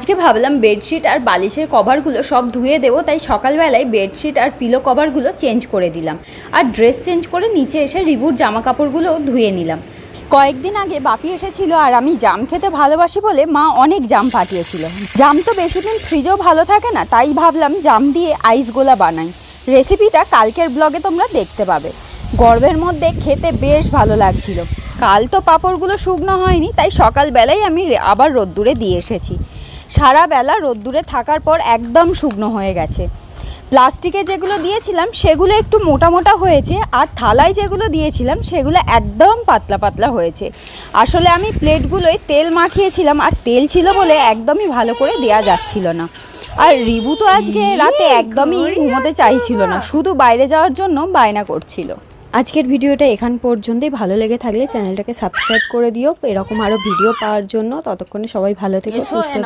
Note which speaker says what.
Speaker 1: আজকে ভাবলাম বেডশিট আর বালিশের কভারগুলো সব ধুয়ে দেবো, তাই সকালবেলায় বেডশিট আর পিলো কভারগুলো চেঞ্জ করে দিলাম আর ড্রেস চেঞ্জ করে নিচে এসে রিবুর জামা কাপড়গুলো ধুয়ে নিলাম। কয়েকদিন আগে বাপি এসেছিল আর আমি জাম খেতে ভালোবাসি বলে মা অনেক জাম পাঠিয়েছিল। জাম তো বেশি দিন ফ্রিজেও ভালো থাকে না, তাই ভাবলাম জাম দিয়ে আইস গোলা বানাই। রেসিপিটা কালকের ব্লগে তোমরা দেখতে পাবে। গরমের মধ্যে খেতে বেশ ভালো লাগছিল। কাল তো পাঁপড়গুলো শুকনো হয়নি, তাই সকালবেলায় আমি আবার রোদ্দুরে দিয়ে এসেছি। সারা বেলা রোদ্দুরে থাকার পর একদম শুকনো হয়ে গেছে। প্লাস্টিকে যেগুলো দিয়েছিলাম সেগুলো একটু মোটা মোটা হয়েছে, আর থালায় যেগুলো দিয়েছিলাম সেগুলো একদম পাতলা পাতলা হয়েছে। আসলে আমি প্লেটগুলোয় তেল মাখিয়েছিলাম, আর তেল ছিল বলে একদমই ভালো করে দেয়া যাচ্ছিল না। আর রিবু তো আজকে রাতে একদমই ঘুমোতে চাইছিল না, শুধু বাইরে যাওয়ার জন্য বায়না করছিল। আজকের ভিডিওটা এখান পর্যন্তই। ভালো লেগে থাকলে চ্যানেলটাকে সাবস্ক্রাইব করে দিও এরকম আরও ভিডিও পাওয়ার জন্য। ততক্ষণে সবাই ভালো থেকো, সুস্থ থেকো।